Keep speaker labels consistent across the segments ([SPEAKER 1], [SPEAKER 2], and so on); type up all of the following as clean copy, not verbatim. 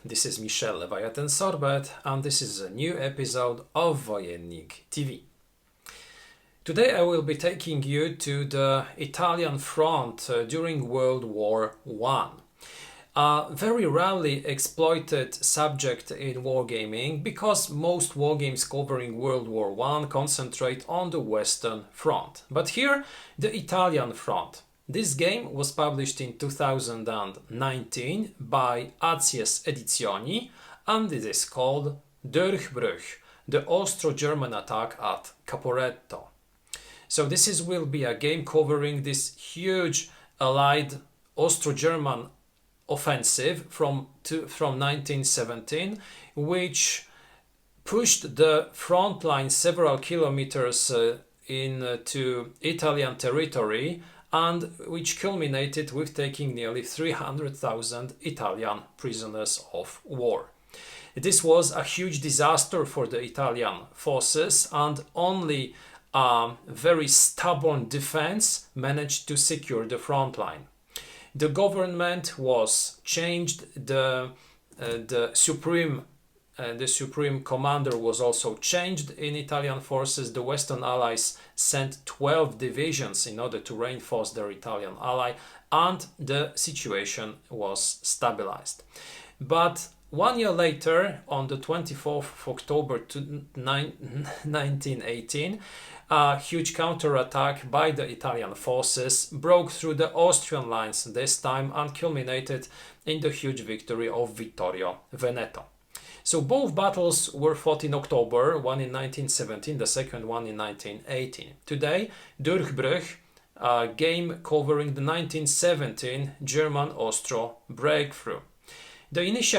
[SPEAKER 1] this is Michel via ten Sorbet, and this is a new episode of Wojennik TV. Today I will be taking you to the Italian front during World War I. A very rarely exploited subject in wargaming because most wargames covering World War I concentrate on the Western Front. But here, the Italian front. This game was published in 2019 by Acies Edizioni and it is called Durchbruch, the Austro-German attack at Caporetto. So this will be a game covering this huge Allied Austro-German offensive from 1917, which pushed the front line several kilometers into Italian territory and which culminated with taking nearly 300,000 Italian prisoners of war. This was a huge disaster for the Italian forces, and only a very stubborn defense managed to secure the front line. The government was changed, the supreme commander was also changed in Italian forces. The Western Allies sent 12 divisions in order to reinforce their Italian ally, and the situation was stabilized. But 1 year later, on the 24th of October 1918, a huge counterattack by the Italian forces broke through the Austrian lines this time and culminated in the huge victory of Vittorio Veneto. So both battles were fought in October, one in 1917, the second one in 1918. Today, Durchbruch, a game covering the 1917 German-Austro breakthrough. This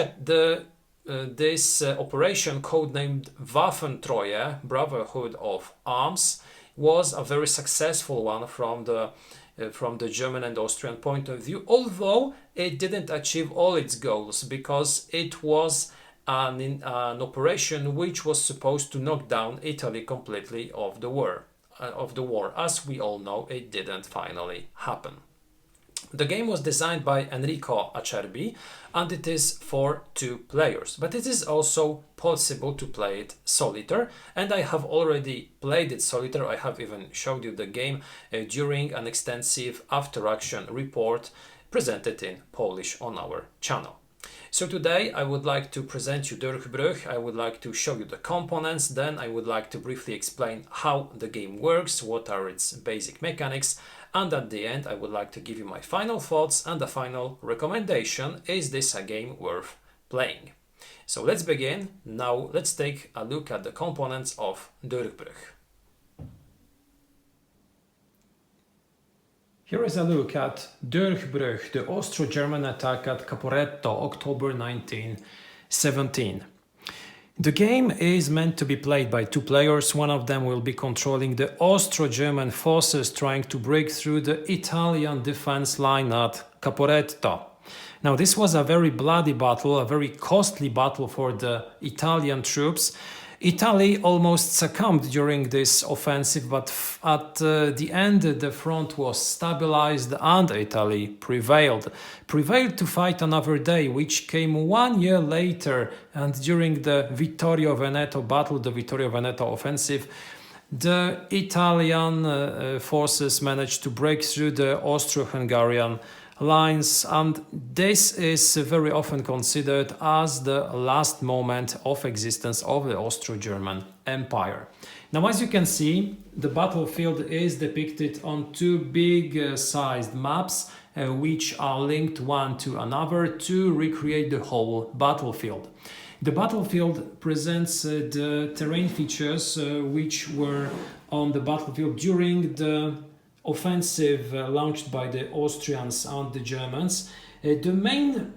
[SPEAKER 1] operation, codenamed Waffentreue, Brotherhood of Arms, was a very successful one from the German and Austrian point of view, although it didn't achieve all its goals because it was an operation which was supposed to knock down Italy completely of the war. As we all know, it didn't finally happen. The game was designed by Enrico Acerbi and it is for 2 players, but it is also possible to play it solitaire, and I have already played it solitaire. I have even showed you the game during an extensive after-action report presented in Polish on our channel. So today I would like to present you Durchbruch. I would like to show you the components, then I would like to briefly explain how the game works, what are its basic mechanics, and at the end I would like to give you my final thoughts and the final recommendation: is this a game worth playing? So let's begin. Now let's take a look at the components of Durchbruch. Here is a look at Durchbruch, the Austro-German attack at Caporetto, October 1917. The game is meant to be played by 2 players. One of them will be controlling the Austro-German forces trying to break through the Italian defense line at Caporetto. Now, this was a very bloody battle, a very costly battle for the Italian troops. Italy almost succumbed during this offensive, but at the end the front was stabilized and Italy prevailed to fight another day, which came 1 year later, and during the Vittorio Veneto battle, the Vittorio Veneto offensive, the Italian forces managed to break through the Austro-Hungarian lines, and this is very often considered as the last moment of existence of the Austro-German Empire. Now, as you can see, the battlefield is depicted on 2 big sized maps which are linked one to another to recreate the whole battlefield. The battlefield presents the terrain features which were on the battlefield during the offensive launched by the Austrians and the Germans. The main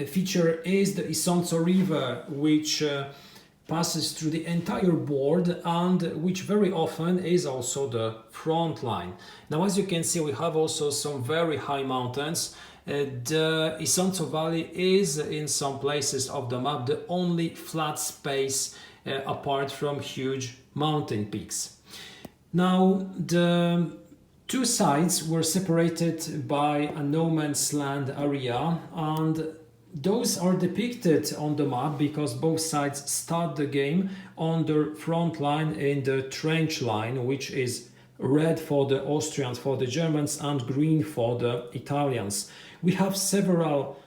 [SPEAKER 1] feature is the Isonzo River, which passes through the entire board and which very often is also the front line. Now, as you can see, we have also some very high mountains. The Isonzo Valley is in some places of the map the only flat space apart from huge mountain peaks. Now, the Two sides were separated by a no man's land area, and those are depicted on the map because both sides start the game on the front line in the trench line, which is red for the Austrians, for the Germans, and green for the Italians. We have several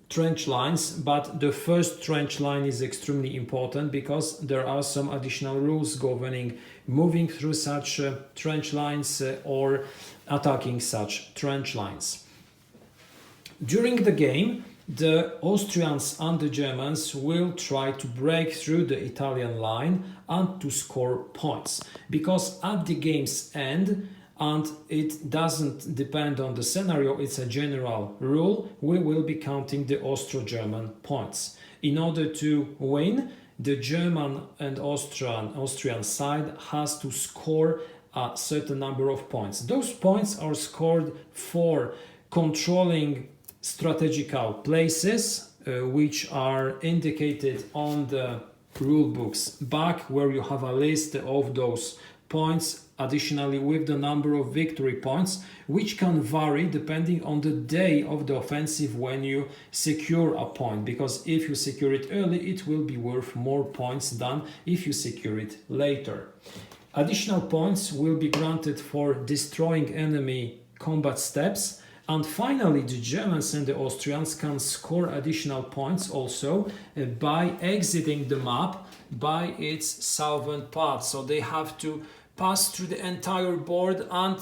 [SPEAKER 1] trench lines, but the first trench line is extremely important because there are some additional rules governing moving through such trench lines or attacking such trench lines. During the game, the Austrians and the Germans will try to break through the Italian line and to score points, because at the game's end, and it doesn't depend on the scenario, it's a general rule, we will be counting the Austro-German points. In order to win, the German and Austrian side has to score a certain number of points. Those points are scored for controlling strategical places, which are indicated on the rule book's back, where you have a list of those points, additionally with the number of victory points, which can vary depending on the day of the offensive when you secure a point, because if you secure it early, it will be worth more points than if you secure it later. Additional points will be granted for destroying enemy combat steps, and finally the Germans and the Austrians can score additional points also by exiting the map by its southern part. So they have to pass through the entire board and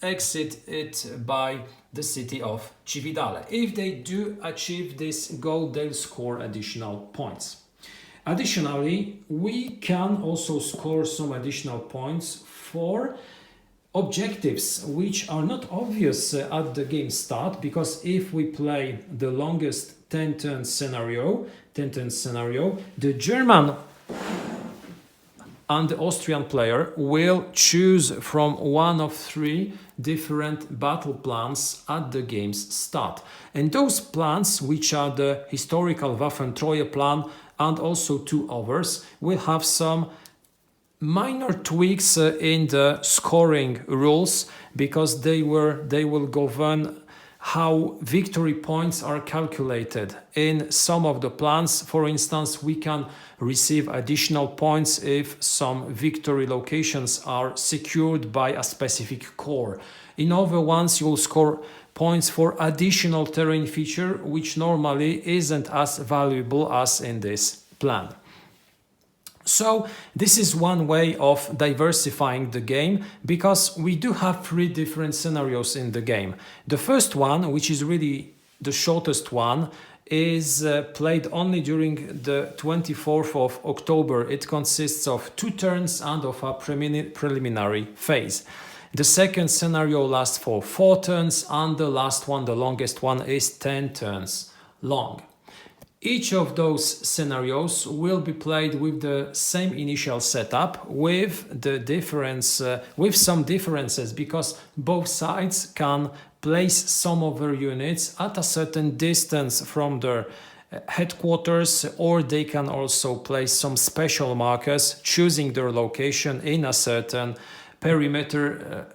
[SPEAKER 1] exit it by the city of Cividale. If they do achieve this goal, they'll score additional points. Additionally, we can also score some additional points for objectives which are not obvious at the game start, because if we play the longest 10 turn scenario, the German and the Austrian player will choose from one of three different battle plans at the game's start. And those plans, which are the historical Waffentreue plan and also two others, will have some minor tweaks in the scoring rules, because they will govern how victory points are calculated. In some of the plans, for instance, we can receive additional points if some victory locations are secured by a specific corps. In other ones, you will score points for additional terrain feature, which normally isn't as valuable as in this plan. So this is one way of diversifying the game, because we do have three different scenarios in the game. The first one, which is really the shortest one, is played only during the 24th of October. It consists of 2 turns and of a preliminary phase. The second scenario lasts for 4 turns, and the last one, the longest one, is 10 turns long. Each of those scenarios will be played with the same initial setup, with the difference, with some differences, because both sides can place some of their units at a certain distance from their headquarters, or they can also place some special markers, choosing their location in a certain perimeter,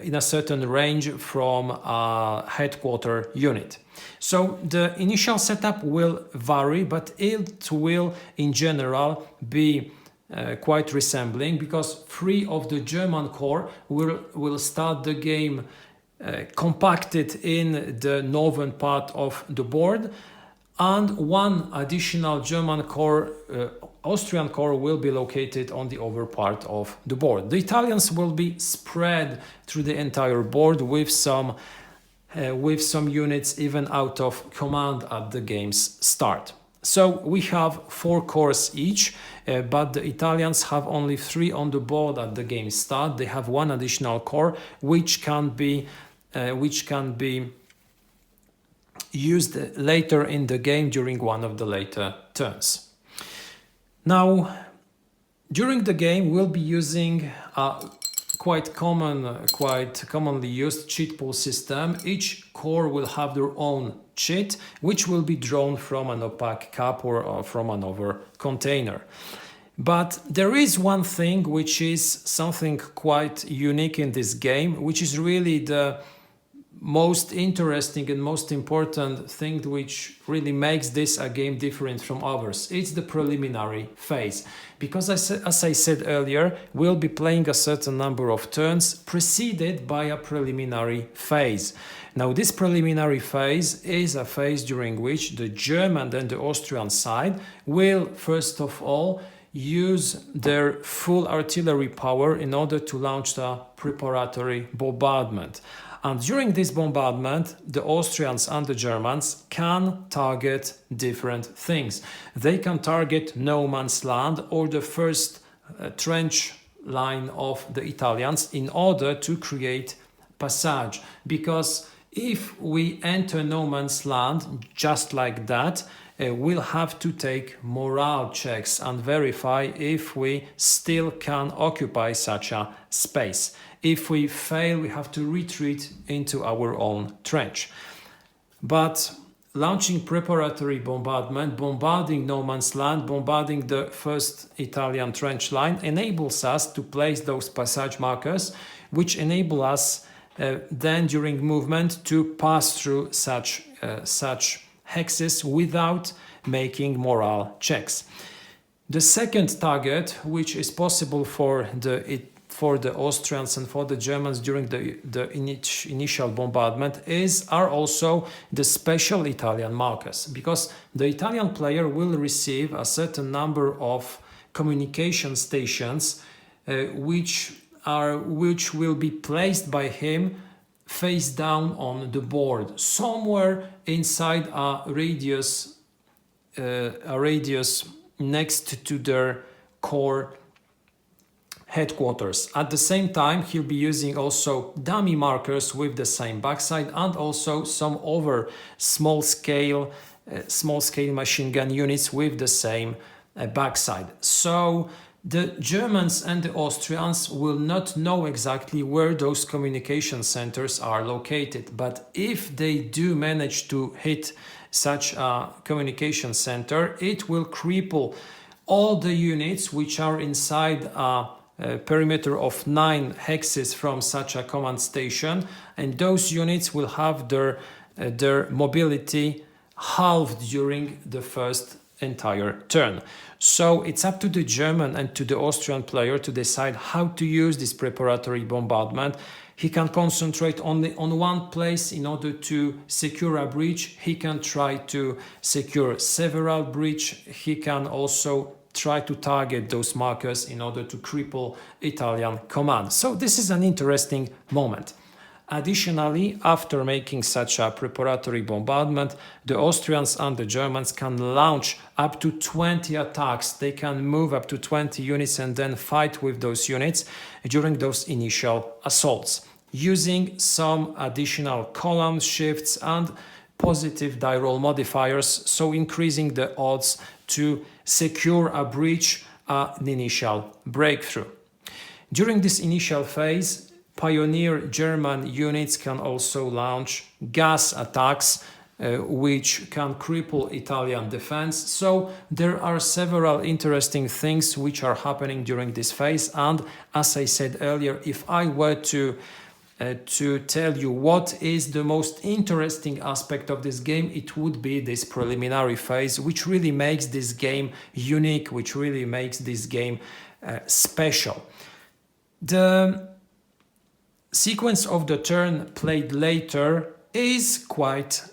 [SPEAKER 1] in a certain range from a headquarter unit. So the initial setup will vary, but it will in general be quite resembling, because 3 of the German corps will start the game compacted in the northern part of the board, and 1 additional German corps, Austrian corps, will be located on the other part of the board. The Italians will be spread through the entire board with some units even out of command at the game's start. So we have 4 corps each, but the Italians have only 3 on the board at the game's start. They have 1 additional corps which can be used later in the game during one of the later turns. Now, during the game, we'll be using a quite commonly used cheat pool system. Each corps will have their own cheat, which will be drawn from an opaque cup or from another container. But there is one thing which is something quite unique in this game, which is really the most interesting and most important thing which really makes this a game different from others. It's the preliminary phase. Because as I said earlier, we'll be playing a certain number of turns preceded by a preliminary phase. Now this preliminary phase is a phase during which the German and the Austrian side will first of all use their full artillery power in order to launch the preparatory bombardment. And during this bombardment, the Austrians and the Germans can target different things. They can target no man's land or the first trench line of the Italians in order to create passage. Because if we enter no man's land just like that, we'll have to take morale checks and verify if we still can occupy such a space. If we fail, we have to retreat into our own trench. But launching preparatory bombardment, bombarding no man's land, bombarding the first Italian trench line enables us to place those passage markers, which enable us then during movement to pass through such hexes without making morale checks. The second target, which is possible for the Austrians and for the Germans during the initial bombardment, are also the special Italian markers, because the Italian player will receive a certain number of communication stations which will be placed by him face down on the board, somewhere inside a radius next to their core headquarters. At the same time, he'll be using also dummy markers with the same backside and also some other small scale machine gun units with the same backside. So the Germans and the Austrians will not know exactly where those communication centers are located, but if they do manage to hit such a communication center, it will cripple all the units which are inside a perimeter of 9 hexes from such a command station, and those units will have their mobility halved during the first entire turn. So it's up to the German and to the Austrian player to decide how to use this preparatory bombardment. He can concentrate only on one place in order to secure a breach. He can try to secure several breaches. He can also try to target those markers in order to cripple Italian command. So this is an interesting moment. Additionally, after making such a preparatory bombardment, the Austrians and the Germans can launch up to 20 attacks. They can move up to 20 units and then fight with those units during those initial assaults, using some additional column shifts and positive die roll modifiers, so increasing the odds to secure a breach, an initial breakthrough. During this initial phase, pioneer German units can also launch gas attacks, which can cripple Italian defense. So there are several interesting things which are happening during this phase. And as I said earlier, if I were to tell you what is the most interesting aspect of this game, it would be this preliminary phase, which really makes this game unique, which really makes this game special. The sequence of the turn played later is quite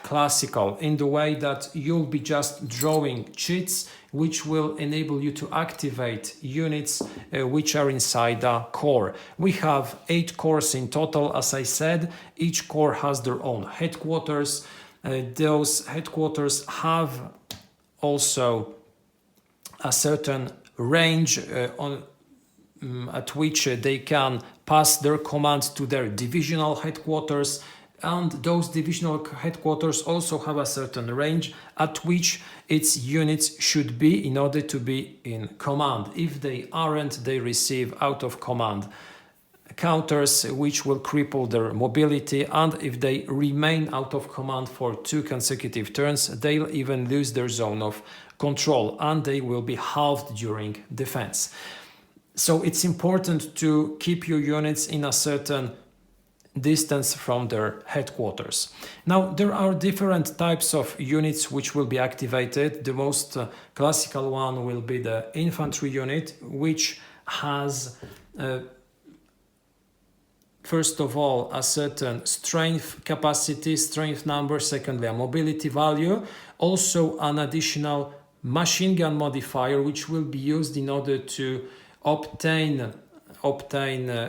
[SPEAKER 1] classical in the way that you'll be just drawing cheats which will enable you to activate units which are inside the core. We have 8 cores in total, as I said. Each core has their own headquarters. Those headquarters have also a certain range at which they can pass their commands to their divisional headquarters, and those divisional headquarters also have a certain range at which its units should be in order to be in command. If they aren't, they receive out of command counters which will cripple their mobility, and if they remain out of command for 2 consecutive turns, they'll even lose their zone of control and they will be halved during defense. So it's important to keep your units in a certain distance from their headquarters. Now, there are different types of units which will be activated. The most classical one will be the infantry unit, which has first of all a certain strength capacity, strength number, secondly a mobility value, also an additional machine gun modifier which will be used in order to obtain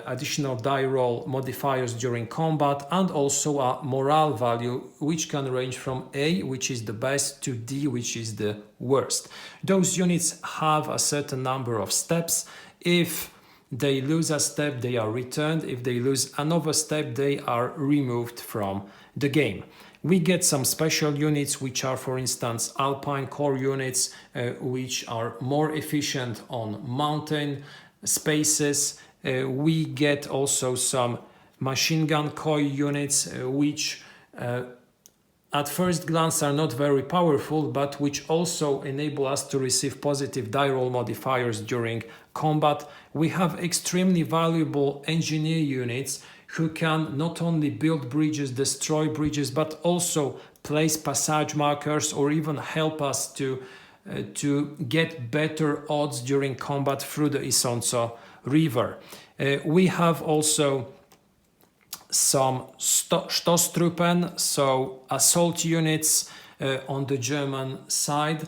[SPEAKER 1] additional die roll modifiers during combat, and also a morale value which can range from A, which is the best, to D, which is the worst. Those units have a certain number of steps. If they lose a step, they are returned. If they lose another step, they are removed from the game. We get some special units which are, for instance, Alpine Corps units, which are more efficient on mountain spaces. We get also some machine gun koi units, which at first glance are not very powerful, but which also enable us to receive positive die roll modifiers during combat. We have extremely valuable engineer units who can not only build bridges, destroy bridges, but also place passage markers or even help us to get better odds during combat through the Isonzo River. We have also some Stoßtruppen, so assault units on the German side,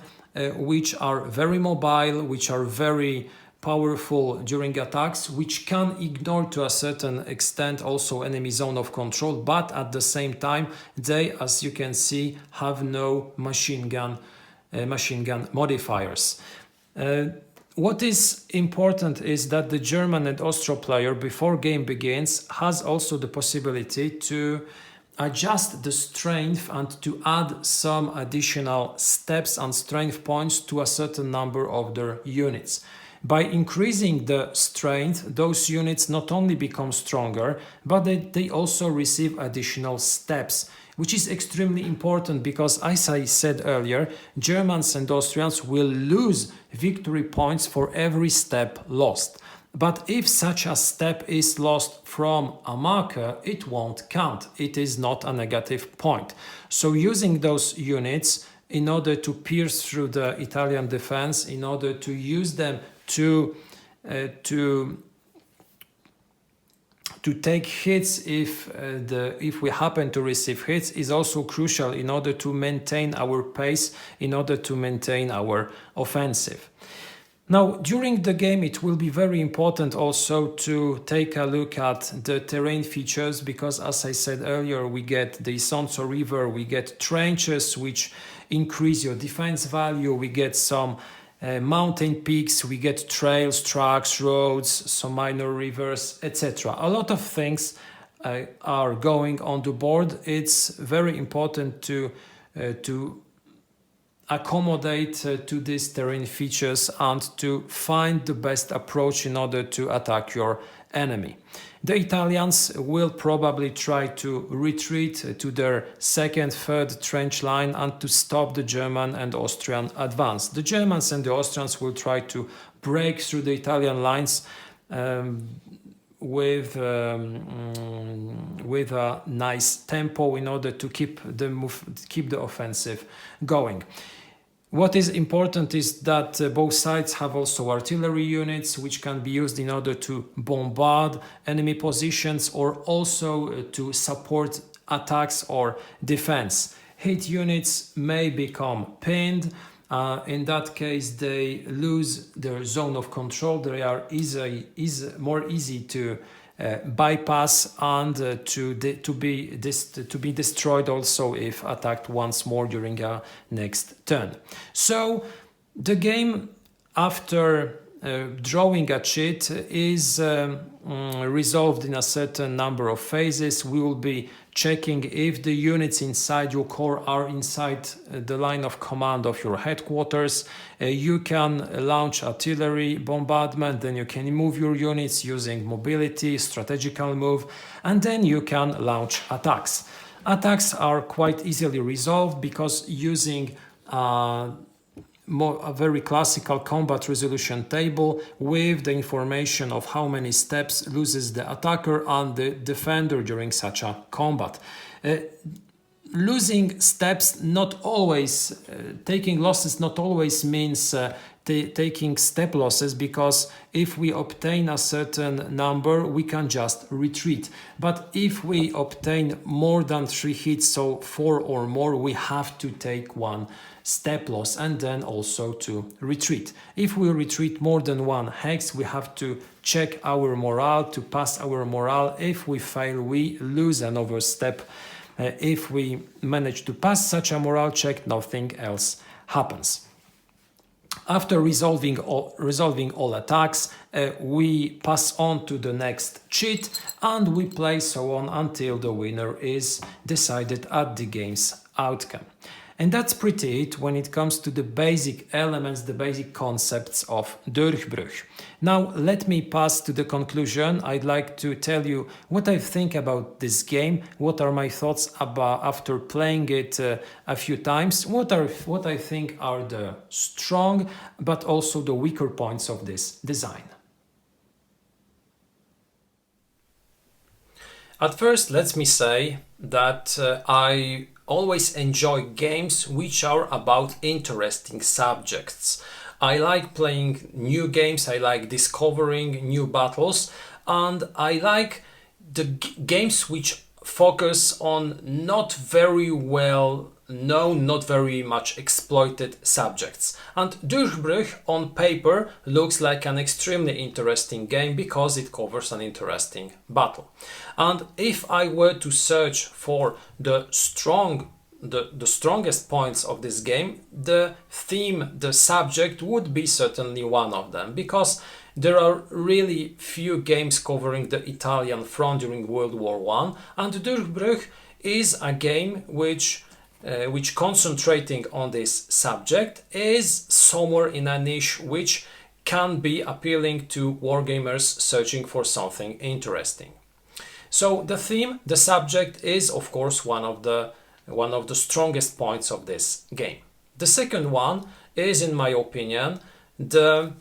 [SPEAKER 1] which are very mobile, which are very powerful during attacks, which can ignore to a certain extent also enemy zone of control, but at the same time they, as you can see, have no machine gun modifiers. What is important is that the German and Austro player, before game begins, has also the possibility to adjust the strength and to add some additional steps and strength points to a certain number of their units. By increasing the strength, those units not only become stronger, but they also receive additional steps, which is extremely important because, as I said earlier, Germans and Austrians will lose victory points for every step lost. But if such a step is lost from a marker, it won't count. It is not a negative point. So using those units in order to pierce through the Italian defense, in order to use them to take hits if we happen to receive hits, is also crucial in order to maintain our pace, in order to maintain our offensive. Now, during the game, it will be very important also to take a look at the terrain features, because, as I said earlier, we get the Isonzo River, we get trenches which increase your defense value, we get some mountain peaks, we get trails, tracks, roads, some minor rivers, etc. A lot of things are going on the board. It's very important to accommodate to these terrain features and to find the best approach in order to attack your enemy. The Italians will probably try to retreat to their second, third trench line and to stop the German and Austrian advance. The Germans and the Austrians will try to break through the Italian lines with a nice tempo in order to keep the offensive going. What is important is that both sides have also artillery units which can be used in order to bombard enemy positions or also to support attacks or defense. Hit units may become pinned. In that case, they lose their zone of control. They are more easy to bypass and to be destroyed also if attacked once more during a next turn. So the game, after drawing a cheat is resolved in a certain number of phases. We will be checking if the units inside your core are inside the line of command of your headquarters. You can launch artillery bombardment, then you can move your units using mobility, strategical move, and then you can launch attacks. Attacks are quite easily resolved because using a very classical combat resolution table with the information of how many steps loses the attacker and the defender during such a combat. Losing steps not always, taking losses not always means taking step losses, because if we obtain a certain number we can just retreat. But if we obtain more than 3 hits, so 4 or more, we have to take 1 step loss and then also to retreat. If we retreat more than 1 hex, we have to check our morale, to pass our morale. If we fail, we lose another step. If we manage to pass such a morale check, nothing else happens. After resolving all attacks, we pass on to the next cheat and we play so on until the winner is decided at the game's outcome. And that's pretty it when it comes to the basic elements, the basic concepts of Durchbruch. Now let me pass to the conclusion. I'd like to tell you what I think about this game, what are my thoughts about after playing it a few times, what I think are the strong but also the weaker points of this design. At first, let me say that I always enjoy games which are about interesting subjects. I like playing new games, I like discovering new battles, and I like the games which focus on not very well known, not very much exploited subjects. And Durchbruch on paper looks like an extremely interesting game because it covers an interesting battle. And if I were to search for the strongest points of this game, the theme, the subject would be certainly one of them, because there are really few games covering the Italian front during World War I, and Durchbruch is a game which concentrating on this subject is somewhere in a niche which can be appealing to wargamers searching for something interesting. So the theme, the subject is of course one of the strongest points of this game. The second one is, in my opinion, the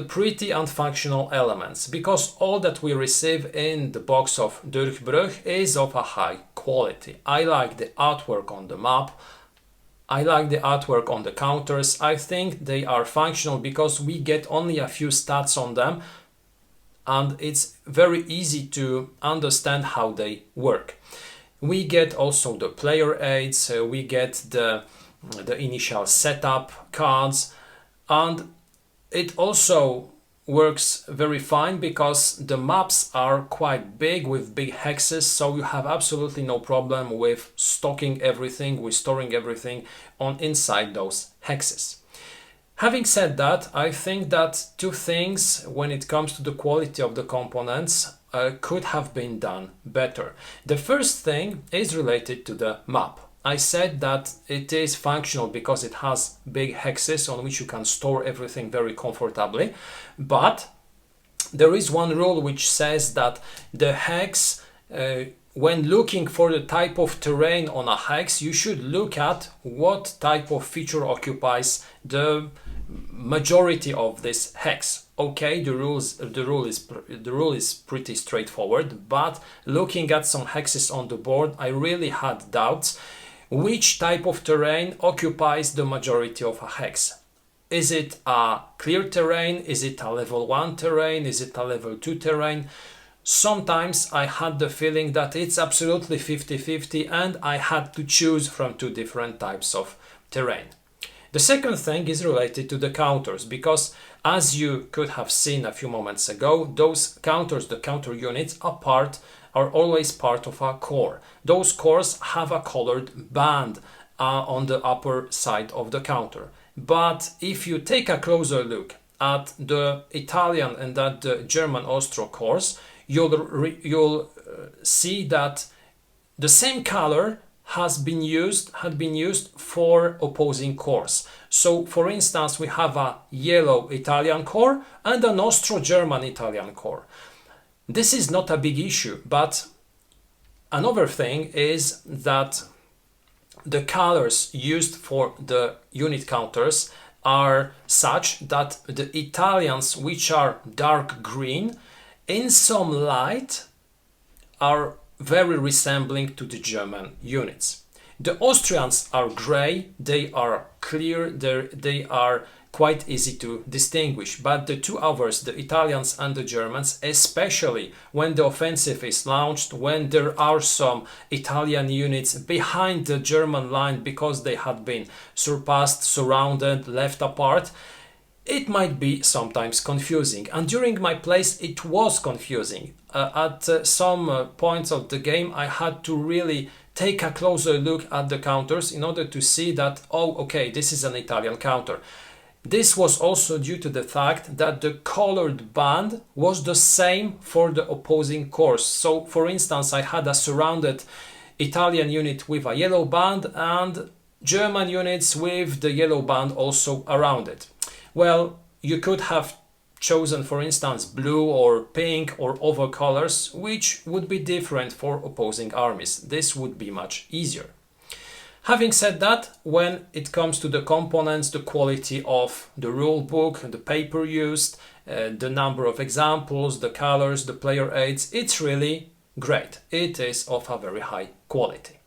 [SPEAKER 1] pretty and functional elements, because all that we receive in the box of Durchbruch is of a high quality. I like the artwork on the map, I like the artwork on the counters. I think they are functional because we get only a few stats on them and it's very easy to understand how they work. We get also the player aids, we get the initial setup cards, and it also works very fine because the maps are quite big with big hexes, so you have absolutely no problem with storing everything on inside those hexes. Having said that, I think that two things when it comes to the quality of the components could have been done better. The first thing is related to the map. I said that it is functional because it has big hexes on which you can store everything very comfortably, but there is one rule which says that the hex, when looking for the type of terrain on a hex, you should look at what type of feature occupies the majority of this hex. Okay, the rule is pretty straightforward, but looking at some hexes on the board, I really had doubts which type of terrain occupies the majority of a hex. Is it a clear terrain? Is it a level 1 terrain? Is it a level 2 terrain? Sometimes I had the feeling that it's absolutely 50-50 and I had to choose from two different types of terrain. The second thing is related to the counters, because as you could have seen a few moments ago, those counters, the counter units, are always part of a core. Those cores have a colored band on the upper side of the counter. But if you take a closer look at the Italian and at the German Austro corps, you'll see that the same color had been used for opposing corps. So, for instance, we have a yellow Italian corps and an Austro-German Italian corps. This is not a big issue, but another thing is that the colors used for the unit counters are such that the Italians, which are dark green, in some light are very resembling to the German units. The Austrians are grey, they are clear, they are quite easy to distinguish, but the two others, the Italians and the Germans, especially when the offensive is launched, when there are some Italian units behind the German line because they had been surpassed, surrounded, left apart, it might be sometimes confusing. And during my plays it was confusing. At some points of the game I had to really take a closer look at the counters in order to see that, oh, okay, this is an Italian counter. This was also due to the fact that the colored band was the same for the opposing corps. So, for instance, I had a surrounded Italian unit with a yellow band and German units with the yellow band also around it. Well, you could have chosen, for instance, blue or pink or other colors, which would be different for opposing armies. This would be much easier. Having said that, when it comes to the components, the quality of the rule book, the paper used, the number of examples, the colors, the player aids, it's really great. It is of a very high quality.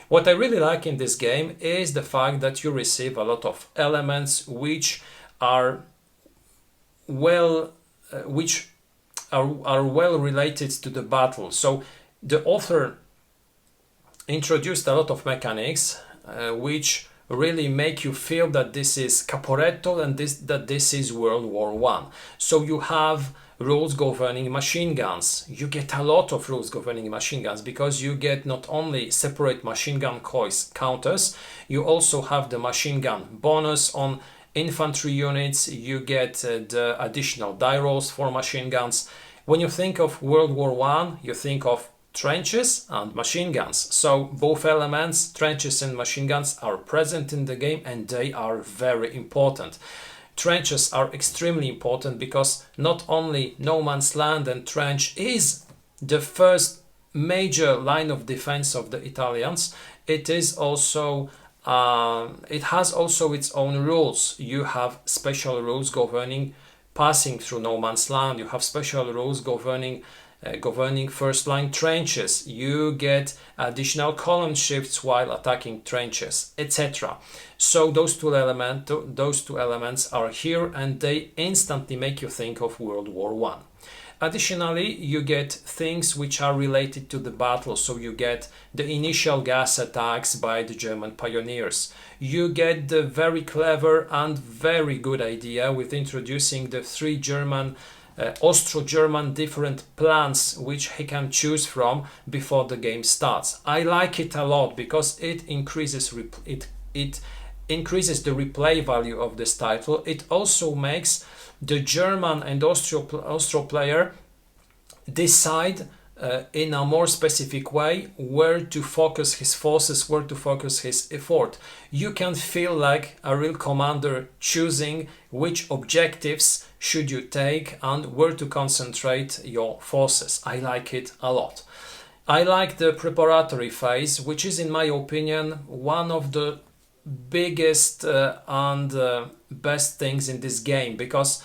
[SPEAKER 1] What I really like in this game is the fact that you receive a lot of elements which are well related to the battle. So the author introduced a lot of mechanics which really make you feel that this is Caporetto and that this is World War I. So you have rules governing machine guns. You get a lot of rules governing machine guns because you get not only separate machine gun counters, you also have the machine gun bonus on infantry units, you get the additional die rolls for machine guns. When you think of World War I, you think of trenches and machine guns. So both elements, trenches and machine guns, are present in the game and they are very important. Trenches are extremely important because not only no man's land and trench is the first major line of defense of the Italians, it is also it has also its own rules. You have special rules governing passing through no man's land. You have special rules governing first line trenches. You get additional column shifts while attacking trenches, etc. So those two elements are here and they instantly make you think of World War I. Additionally, you get things which are related to the battle, so you get the initial gas attacks by the German pioneers. You get the very clever and very good idea with introducing the three Austro-German different plans which he can choose from before the game starts. I like it a lot because it increases the replay value of this title. It also makes the German and Austro player decide in a more specific way where to focus his forces, where to focus his effort. You can feel like a real commander choosing which objectives should you take and where to concentrate your forces. I like it a lot. I like the preparatory phase, which is in my opinion one of the biggest and best things in this game, because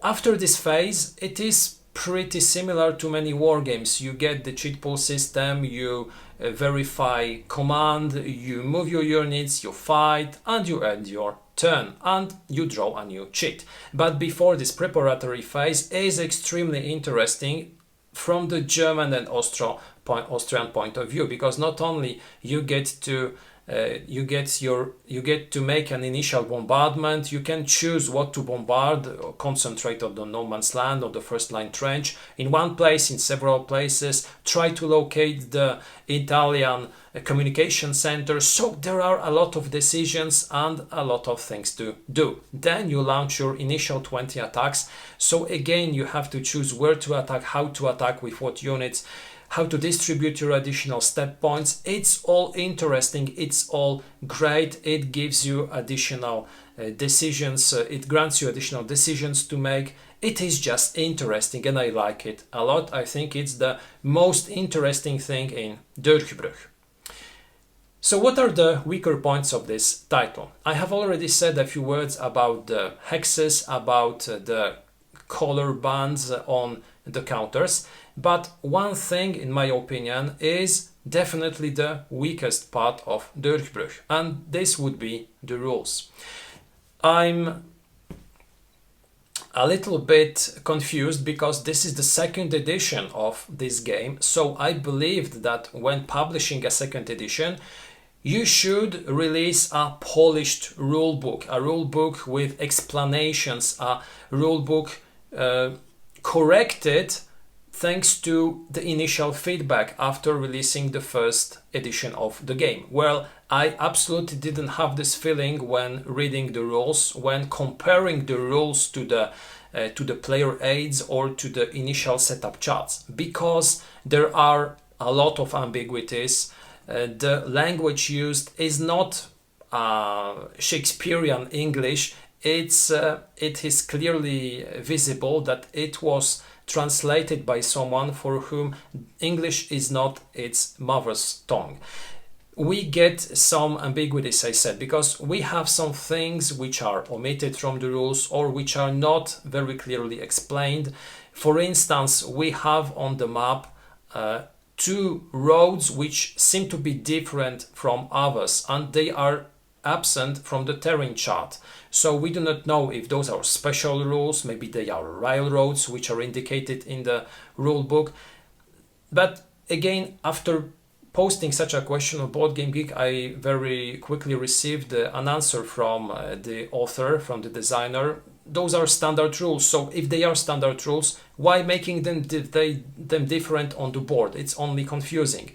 [SPEAKER 1] after this phase it is pretty similar to many war games. You get the cheat pool system, you verify command, you move your units, you fight, and you end your turn and you draw a new cheat. But before this preparatory phase is extremely interesting from the German and Austrian point of view, because not only you get to make an initial bombardment, you can choose what to bombard, or concentrate on the no man's land or the first line trench in one place, in several places, try to locate the Italian communication center. So there are a lot of decisions and a lot of things to do. Then you launch your initial 20 attacks. So again, you have to choose where to attack, how to attack, with what units, how to distribute your additional step points. It's all interesting, it's all great. It gives you additional decisions, it grants you additional decisions to make. It is just interesting and I like it a lot. I think it's the most interesting thing in Durchbruch. So what are the weaker points of this title? I have already said a few words about the hexes, about the color bands on the counters, but one thing in my opinion is definitely the weakest part of Durchbruch, and this would be the rules. I'm a little bit confused because this is the second edition of this game, so I believed that when publishing a second edition you should release a polished rulebook, a rulebook with explanations, a rulebook corrected thanks to the initial feedback after releasing the first edition of the game. Well, I absolutely didn't have this feeling when reading the rules, when comparing the rules to the player aids or to the initial setup charts, because there are a lot of ambiguities. The language used is not Shakespearean English. It is clearly visible that it was translated by someone for whom English is not its mother's tongue. We get some ambiguities, I said, because we have some things which are omitted from the rules or which are not very clearly explained. For instance, we have on the map two roads which seem to be different from others, and they are absent from the terrain chart. So we do not know if those are special rules, maybe they are railroads which are indicated in the rule book. But again, after posting such a question on BoardGameGeek, I very quickly received an answer from the author, from the designer. Those are standard rules, so if they are standard rules, why making them different on the board? It's only confusing.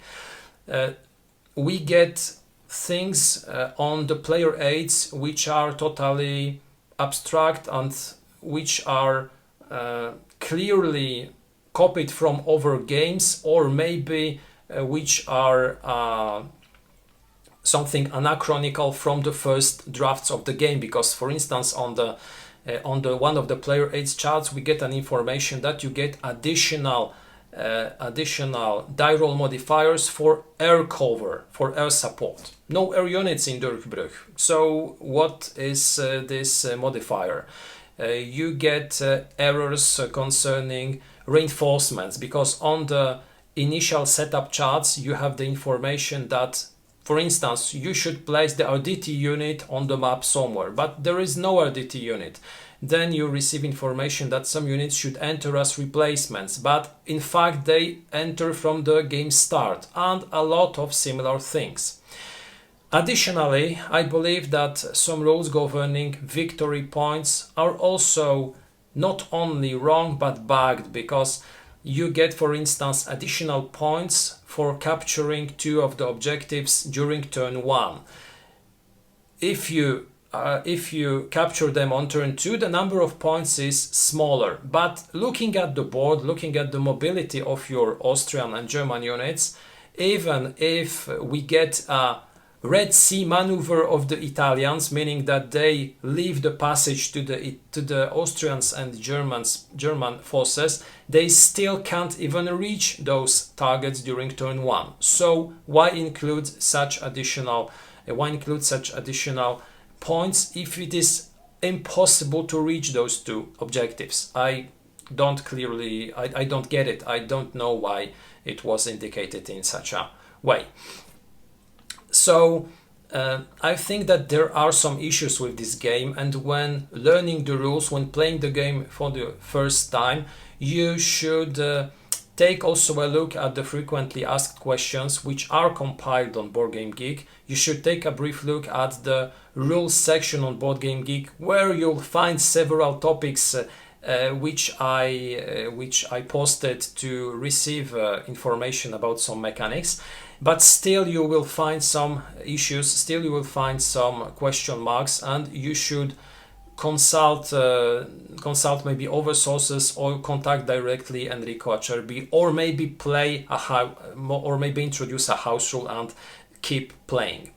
[SPEAKER 1] We get things on the player aids which are totally abstract and which are clearly copied from other games, or maybe which are something anachronical from the first drafts of the game, because for instance on the one of the player aids charts we get an information that you get additional die roll modifiers for air cover, for air support. No air units in Durchbruch. So what is this modifier? You get errors concerning reinforcements, because on the initial setup charts you have the information that, for instance, you should place the RDT unit on the map somewhere, but there is no RDT unit. Then you receive information that some units should enter as replacements, but in fact they enter from the game start, and a lot of similar things. Additionally, I believe that some rules governing victory points are also not only wrong but bugged, because you get, for instance, additional points for capturing two of the objectives during turn 1. If you capture them on turn 2, the number of points is smaller. But looking at the board, looking at the mobility of your Austrian and German units, even if we get a Red Sea maneuver of the Italians, meaning that they leave the passage to the Austrians and German forces, they still can't even reach those targets during turn 1. So why include such additional points if it is impossible to reach those two objectives? I don't get it. I don't know why it was indicated in such a way. So I think that there are some issues with this game, and when learning the rules, when playing the game for the first time, you should take also a look at the frequently asked questions which are compiled on BoardGameGeek. You should take a brief look at the rules section on BoardGameGeek, where you'll find several topics which I posted to receive information about some mechanics. But still you will find some issues, still you will find some question marks, and you should consult maybe other sources or contact directly Enrico Acerbi, or maybe or maybe introduce a house rule and keep playing.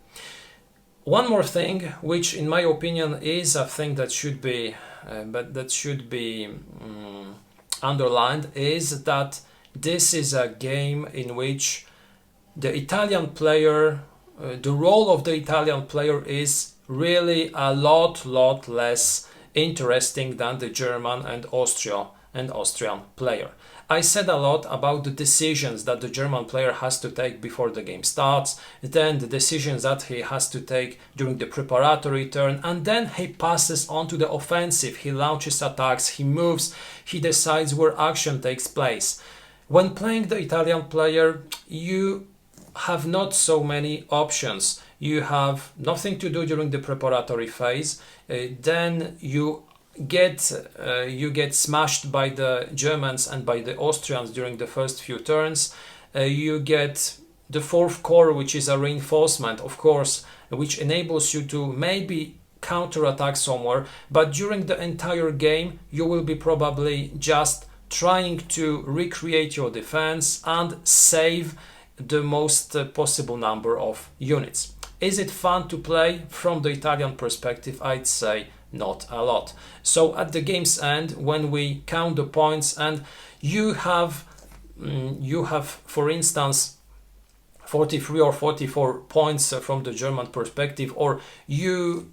[SPEAKER 1] One more thing, which in my opinion is a thing that should be underlined, is that this is a game in which the Italian player, the role of the Italian player is really a lot less interesting than the German and Austrian player. I said a lot about the decisions that the German player has to take before the game starts, then the decisions that he has to take during the preparatory turn, and then he passes on to the offensive. He launches attacks, he moves, he decides where action takes place. When playing the Italian player, you have not so many options. You have nothing to do during the preparatory phase, then you get smashed by the Germans and by the Austrians during the first few turns. You get the fourth corps, which is a reinforcement, of course, which enables you to maybe counterattack somewhere, but during the entire game you will be probably just trying to recreate your defense and save the most possible number of units. Is it fun to play? From the Italian perspective, I'd say not a lot. So at the game's end, when we count the points and you have for instance 43 or 44 points from the German perspective, or you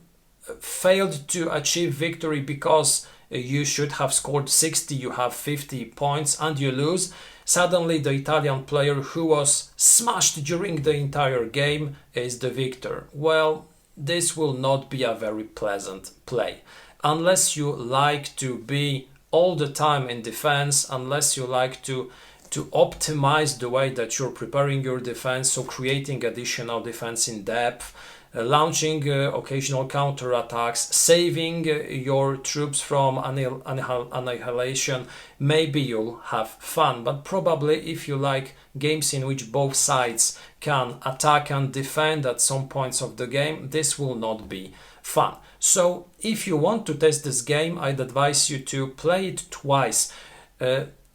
[SPEAKER 1] failed to achieve victory because you should have scored 60, you have 50 points and you lose, suddenly the Italian player who was smashed during the entire game is the victor. Well, this will not be a very pleasant play. Unless you like to be all the time in defense, unless you like to optimize the way that you're preparing your defense, so creating additional defense in depth, launching occasional counterattacks, saving your troops from annihilation, maybe you'll have fun. But probably if you like games in which both sides can attack and defend at some points of the game, this will not be fun. So if you want to test this game, I'd advise you to play it twice,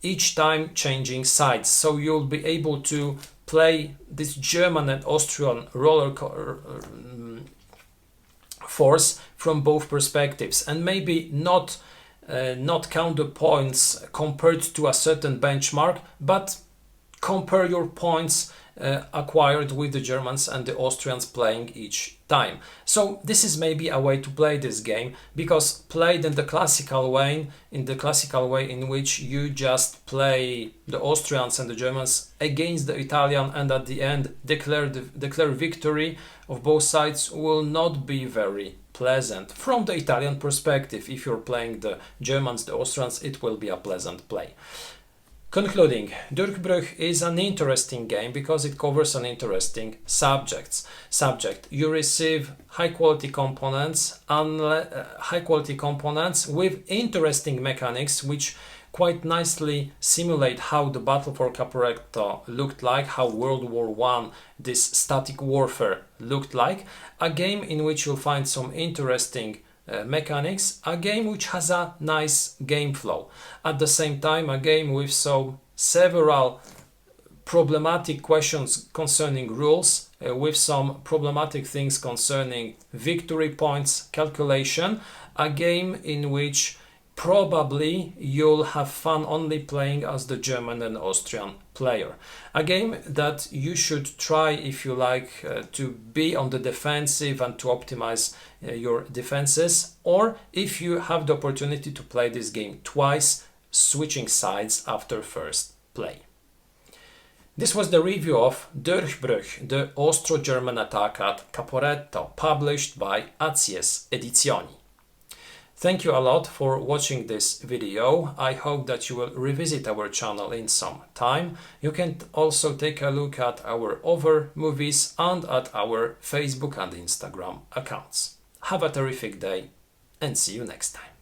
[SPEAKER 1] each time changing sides, so you'll be able to play this German and Austrian force from both perspectives, and maybe not count the points compared to a certain benchmark, but compare your points acquired with the Germans and the Austrians playing each time. So this is maybe a way to play this game, because played in the classical way, in which you just play the Austrians and the Germans against the Italian and at the end declare victory of both sides, will not be very pleasant. From the Italian perspective, if you're playing the Germans, the Austrians, it will be a pleasant play. Concluding, Durchbruch is an interesting game because it covers an interesting subject. You receive high quality components with interesting mechanics, which quite nicely simulate how the battle for Caporetto looked like, how World War I, this static warfare looked like. A game in which you'll find some interesting mechanics, a game which has a nice game flow. At the same time, a game with several problematic questions concerning rules, with some problematic things concerning victory points calculation. A game in which probably you'll have fun only playing as the German and Austrian player. A game that you should try if you like to be on the defensive and to optimize your defenses, or if you have the opportunity to play this game twice, switching sides after first play. This was the review of Durchbruch, the Austro-German attack at Caporetto, published by Acies Edizioni. Thank you a lot for watching this video. I hope that you will revisit our channel in some time. You can also take a look at our other movies and at our Facebook and Instagram accounts. Have a terrific day and see you next time.